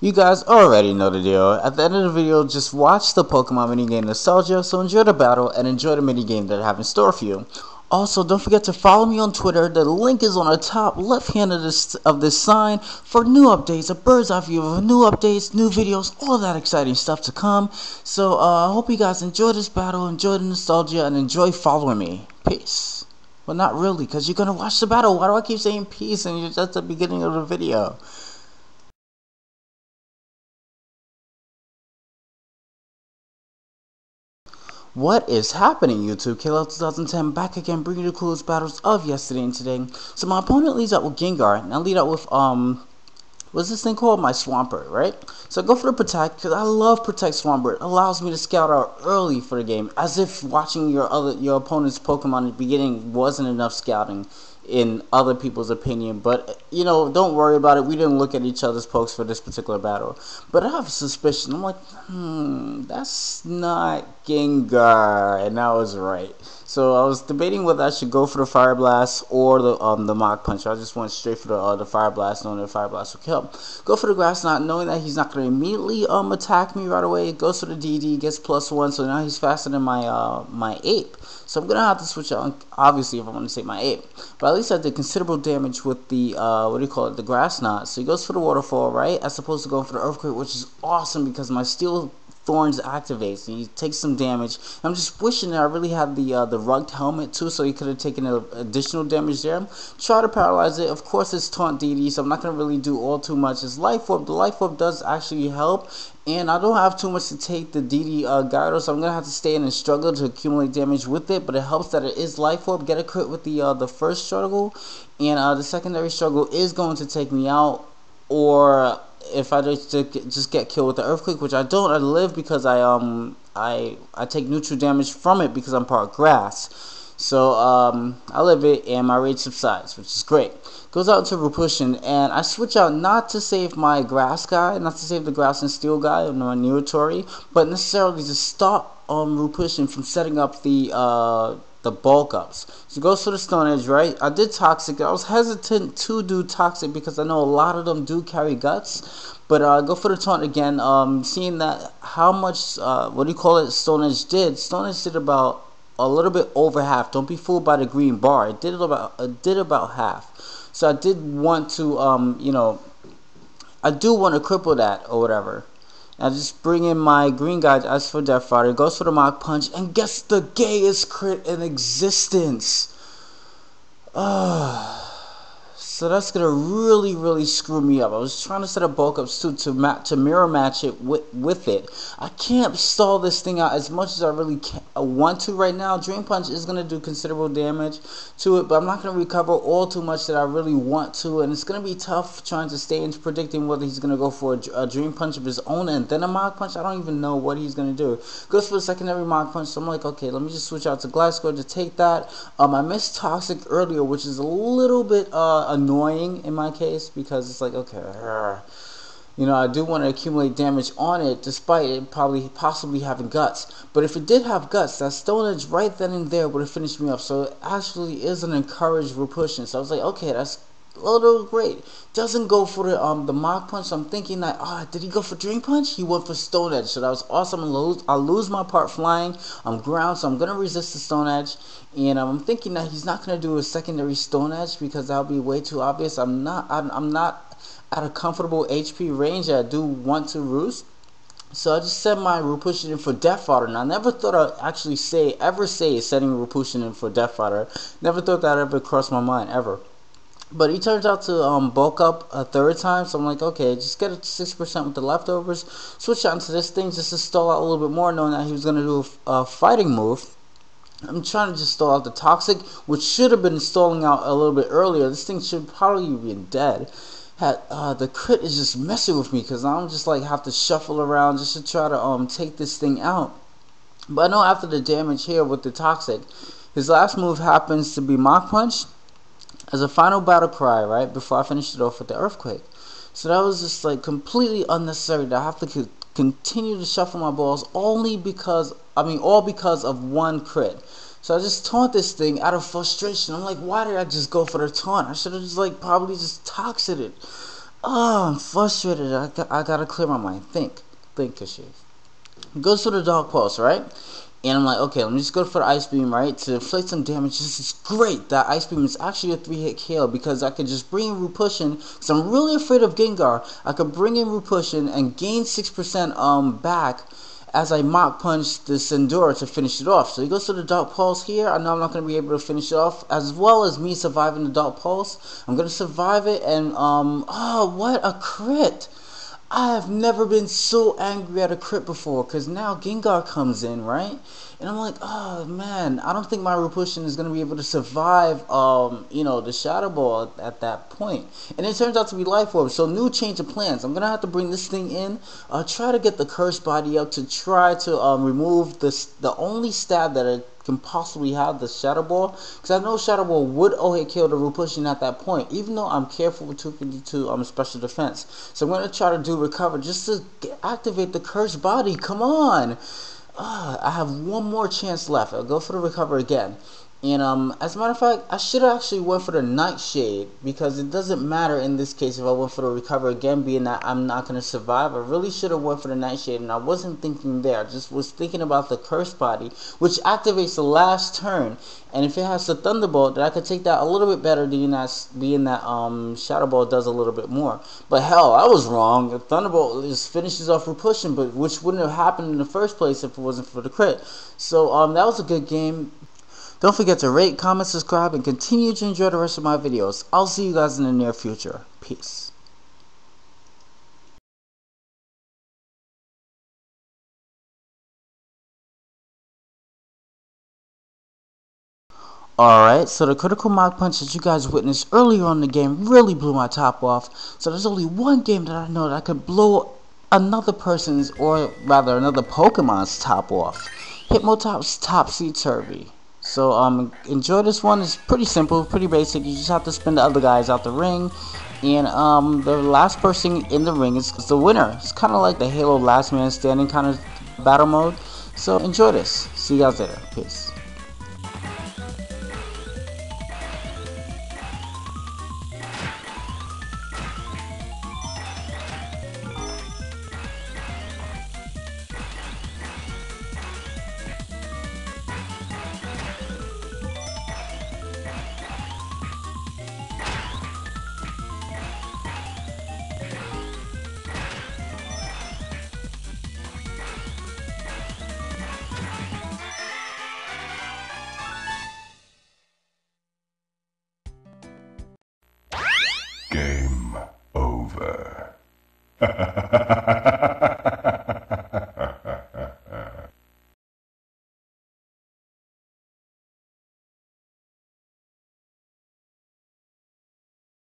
You guys already know the deal. At the end of the video, just watch the Pokemon minigame Nostalgia, so enjoy the battle and enjoy the minigame that I have in store for you. Also, don't forget to follow me on Twitter. The link is on the top left hand of this sign for new updates, a bird's eye view of new updates, new videos, all that exciting stuff to come. So I hope you guys enjoy this battle, enjoy the nostalgia, and enjoy following me. Peace. Well, not really, because you're going to watch the battle. Why do I keep saying peace and you're just at the beginning of the video? What is happening, YouTube? KLL2010 back again, bringing you the coolest battles of yesterday and today. So my opponent leads out with Gengar, and I lead out with what's this thing called? My Swampert, right? So I go for the Protect because I love Protect Swampert. It allows me to scout out early for the game, as if watching your opponent's Pokemon at the beginning wasn't enough scouting in other people's opinion. But you know, don't worry about it. We didn't look at each other's pokes for this particular battle. But I have a suspicion. I'm like, that's not Gengar, and I was right. So I was debating whether I should go for the Fire Blast or the Mach Punch. I just went straight for the Fire Blast, knowing that the Fire Blast would kill. Go for the Grass Knot, knowing that he's not going to immediately attack me right away. Goes for the DD, gets +1, so now he's faster than my Ape. So I'm gonna have to switch out, obviously, if I want to save my Ape. But at least I did considerable damage with the the Grass Knot. So he goes for the Waterfall, right, as opposed to going for the Earthquake, which is awesome because my Steel Thorns activates and he takes some damage. I'm just wishing that I really had the rugged helmet too, so he could have taken additional damage there. Try to paralyze it. Of course, it's taunt DD, so I'm not gonna really do all too much. It's Life Orb. The Life Orb does actually help, and I don't have too much to take the DD Gyro, so I'm gonna have to stay in and struggle to accumulate damage with it. But it helps that it is Life Orb. Get a crit with the first struggle, and the secondary struggle is going to take me out, or if I just get killed with the Earthquake, which I don't. I live because I take neutral damage from it because I'm part grass. So I live it and my rage subsides, which is great. Goes out to Roopushin, and I switch out not to save my grass guy, not to save the grass and steel guy or my Neotori, but necessarily to stop Roopushin from setting up the bulk ups. So goes for the Stone Edge, right? I did Toxic. I was hesitant to do Toxic because I know a lot of them do carry guts. But go for the Taunt again. Seeing that how much Stone Edge did. Stone Edge did about a little bit over half. Don't be fooled by the green bar. It did about half. So I did want to I do want to cripple that or whatever. I just bring in my green guy as for Death Fighter, goes for the Mach Punch, and gets the gayest crit in existence. So that's gonna really screw me up. I was trying to set up bulk ups too to mirror match it with it. I can't stall this thing out as much as I really want to right now. Dream Punch is gonna do considerable damage to it, but I'm not gonna recover all too much that I really want to, and it's gonna be tough trying to stay into predicting whether he's gonna go for a Dream Punch of his own and then a Mach Punch. I don't even know what he's gonna do. Goes for the secondary Mach Punch, so I'm like, okay, let me just switch out to Glasgow to take that. I missed Toxic earlier, which is a little bit annoying in my case, because it's like, okay, you know, I do want to accumulate damage on it despite it possibly having guts. But if it did have guts, that Stone Edge right then and there would have finished me off. So it actually is an encouraged Roopushin. So I was like, okay, that's a little great. Doesn't go for the Mach Punch. So I'm thinking that, did he go for Dream Punch? He went for Stone Edge. So that was awesome. I'll lose my part flying. I'm ground, so I'm gonna resist the Stone Edge. And I'm thinking that he's not gonna do a secondary Stone Edge because that'll be way too obvious. I'm not at a comfortable HP range that I do want to roost. So I just set my Roopushin in for Death Fodder, and I never thought I'd actually ever say setting Roopushin in for Death Fodder. Never thought that ever crossed my mind, ever. But he turns out to bulk up a third time, so I'm like, okay, just get it to 6% with the leftovers. Switch out into this thing just to stall out a little bit more, knowing that he was going to do a fighting move. I'm trying to just stall out the Toxic, which should have been stalling out a little bit earlier. This thing should probably be dead. The crit is just messing with me because I'm just like have to shuffle around just to try to take this thing out. But I know after the damage here with the Toxic, his last move happens to be Mach Punch as a final battle cry, right before I finished it off with the Earthquake. So that was just like completely unnecessary to have to continue to shuffle my balls all because of one crit. So I just taunt this thing out of frustration. I'm like, why did I just go for the taunt? I should have just probably just toxied it. Oh, I'm frustrated. I gotta clear my mind. Think, Kashi. Goes to the dog pulse, right? And I'm like, okay, let me just go for the ice beam, right? To inflict some damage. This is great. That ice beam is actually a 3-hit KO because I could just bring in Roopushin. Because I'm really afraid of Gengar. I could bring in Roopushin and gain 6% back as I Mach punch this Endura to finish it off. So he goes to the Dark Pulse here. I know I'm not going to be able to finish it off. As well as me surviving the Dark Pulse, I'm going to survive it. And, oh, what a crit. I have never been so angry at a crit before, because now Gengar comes in, right? And I'm like, oh man, I don't think my Roopushin is going to be able to survive, the Shadow Ball at that point. And it turns out to be Life Orb, so new change of plans. I'm going to have to bring this thing in, try to get the Cursed Body up to try to remove the only stab that it can possibly have, the Shadow Ball, because I know Shadow Ball would hit kill the Roopushin at that point, even though I'm careful with 252 special defense. So I'm going to try to do recover just to activate the Cursed Body. Come on! I have one more chance left. I'll go for the recover again. And as a matter of fact, I should have actually went for the Nightshade, because it doesn't matter in this case if I went for the recover again, being that I'm not going to survive. I really should have went for the Nightshade, and I wasn't thinking there. I just was thinking about the Curse Body, which activates the last turn. And if it has the Thunderbolt, then I could take that a little bit better, being that Shadow Ball does a little bit more. But hell, I was wrong. The Thunderbolt just finishes off Roopushin, but which wouldn't have happened in the first place if it wasn't for the crit. So that was a good game. Don't forget to rate, comment, subscribe, and continue to enjoy the rest of my videos. I'll see you guys in the near future. Peace. Alright, so the critical Mach punch that you guys witnessed earlier on in the game really blew my top off. So there's only one game that I know that I could blow another person's, or rather another Pokemon's top off. Hitmotop's Topsy-Turvy. So enjoy this one. It's pretty simple, pretty basic. You just have to spin the other guys out the ring, and the last person in the ring is the winner. It's kind of like the Halo Last Man Standing kind of battle mode. So enjoy this. See you guys later. Peace. Game over.